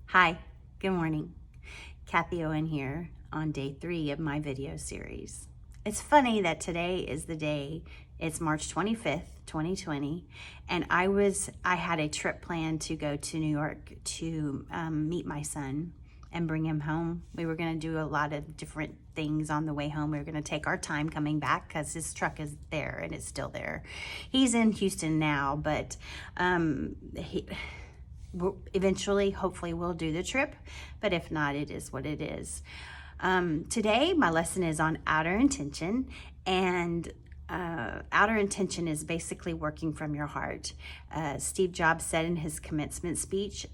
Hi, good morning. Kathie Owen here on day 3 of my video series. It's funny that today is the day, it's March 25th, 2020, and I had a trip planned to go to New York to meet my son and bring him home. We were gonna do a lot of different things on the way home. We were gonna take our time coming back because his truck is there and it's still there. He's in Houston now, but eventually, hopefully we'll do the trip, but if not, it is what it is. Today, my lesson is on outer intention, and outer intention is basically working from your heart. Steve Jobs said in his commencement speech,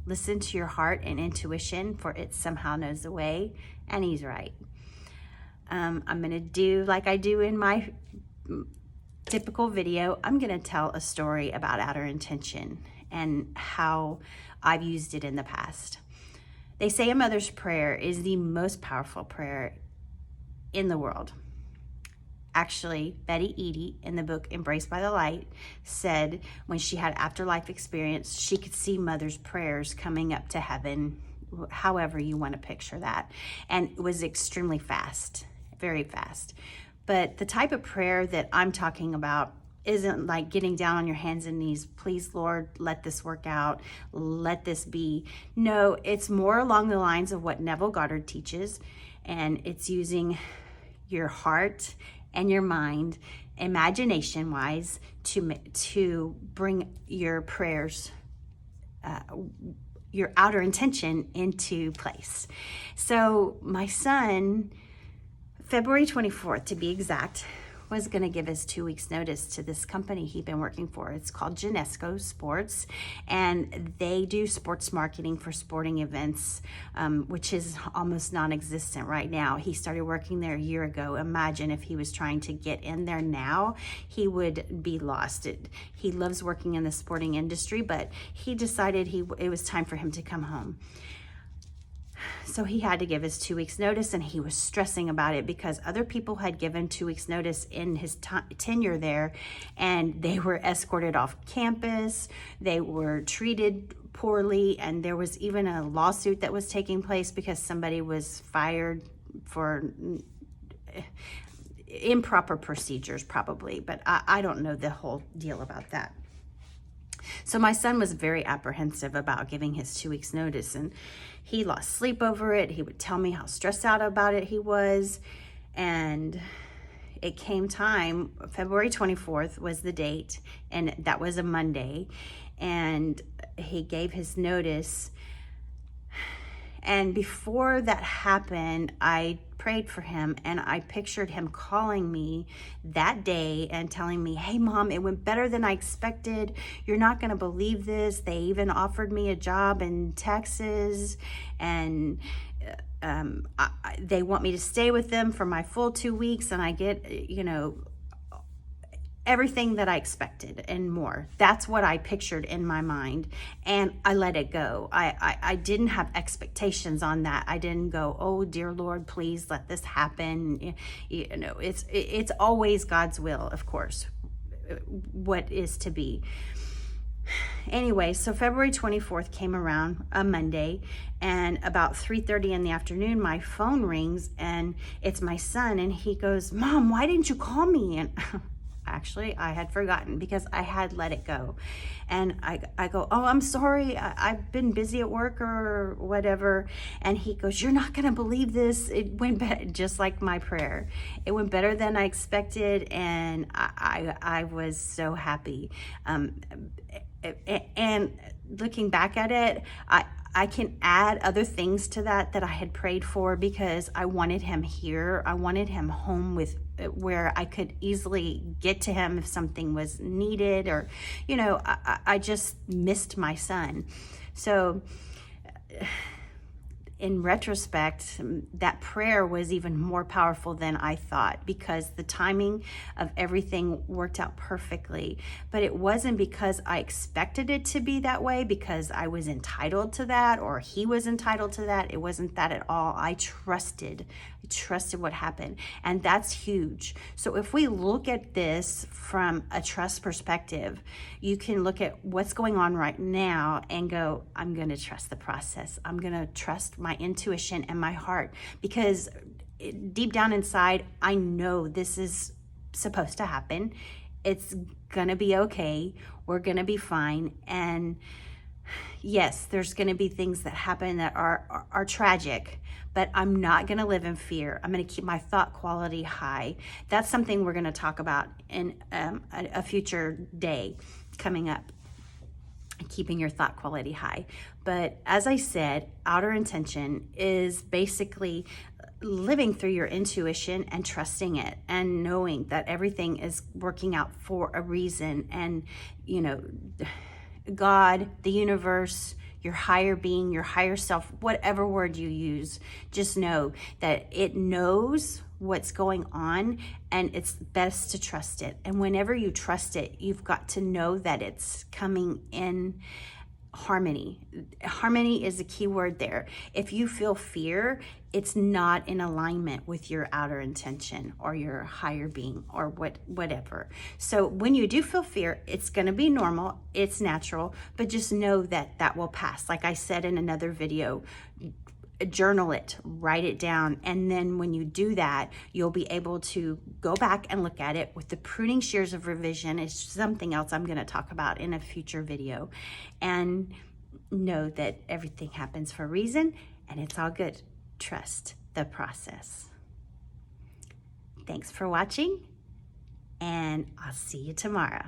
listen to your heart and intuition, for it somehow knows the way, and he's right. I'm gonna do like I do in my typical video. I'm gonna tell a story about outer intention and how I've used it in the past. They say a mother's prayer is the most powerful prayer in the world. Actually, Betty Eadie in the book Embraced by the Light said when she had afterlife experience, she could see mother's prayers coming up to heaven, however you want to picture that. And it was extremely fast, very fast. But the type of prayer that I'm talking about isn't like getting down on your hands and knees, please Lord, let this work out, let this be. No, it's more along the lines of what Neville Godard teaches, and it's using your heart and your mind, imagination-wise, to bring your prayers, your outer intention into place. So my son, February 24th to be exact, was going to give us 2 weeks notice to this company he'd been working for. It's called Genesco Sports, and they do sports marketing for sporting events, which is almost non-existent right now. He started working there a year ago. Imagine if he was trying to get in there now, he would be lost. He loves working in the sporting industry, but he decided it was time for him to come home. So he had to give his 2 weeks notice, and he was stressing about it because other people had given 2 weeks notice in his tenure there, and they were escorted off campus. They were treated poorly, and there was even a lawsuit that was taking place because somebody was fired for improper procedures probably, but I don't know the whole deal about that. So my son was very apprehensive about giving his 2 weeks notice, and he lost sleep over it. He would tell me how stressed out about it he was. And it came time, February 24th was the date, and that was a Monday. And he gave his notice. And before that happened, I prayed for him, and I pictured him calling me that day and telling me, hey mom, it went better than I expected. You're not gonna believe this. They even offered me a job in Texas, and they want me to stay with them for my full 2 weeks, and I get, everything that I expected and more. That's what I pictured in my mind, and I let it go. I didn't have expectations on that. I didn't go, oh dear Lord, please let this happen. It's always God's will, of course, what is to be. Anyway, so February 24th came around, a Monday, and about 3:30 in the afternoon, my phone rings, and it's my son, and he goes, Mom, why didn't you call me? And actually, I had forgotten because I had let it go. And I go, oh, I'm sorry. I've been busy at work or whatever. And he goes, you're not going to believe this. It went better, just like my prayer. It went better than I expected. And I was so happy. And looking back at it, I can add other things to that I had prayed for because I wanted him here. I wanted him home where I could easily get to him if something was needed, or, I just missed my son. So in retrospect, that prayer was even more powerful than I thought, because the timing of everything worked out perfectly. But it wasn't because I expected it to be that way, because I was entitled to that or he was entitled to that. It wasn't that at all. I trusted what happened. And that's huge. So if we look at this from a trust perspective, you can look at what's going on right now and go, I'm going to trust the process. I'm going to trust my intuition and my heart, because deep down inside, I know this is supposed to happen. It's going to be okay. We're going to be fine. And yes, there's going to be things that happen that are tragic, but I'm not going to live in fear. I'm going to keep my thought quality high. That's something we're going to talk about in a future day coming up, keeping your thought quality high. But as I said, outer intention is basically living through your intuition and trusting it and knowing that everything is working out for a reason. And, you know, God, the universe, your higher being, your higher self, whatever word you use, just know that it knows what's going on, and it's best to trust it. And whenever you trust it, you've got to know that it's coming in harmony. Harmony is a key word there. If you feel fear, it's not in alignment with your outer intention or your higher being or whatever. So when you do feel fear, it's going to be normal, it's natural, but just know that that will pass. Like I said in another video, journal it, write it down, and then when you do that, you'll be able to go back and look at it with the pruning shears of revision. It's something else I'm going to talk about in a future video, and know that everything happens for a reason and it's all good. Trust the process. Thanks for watching, and I'll see you tomorrow.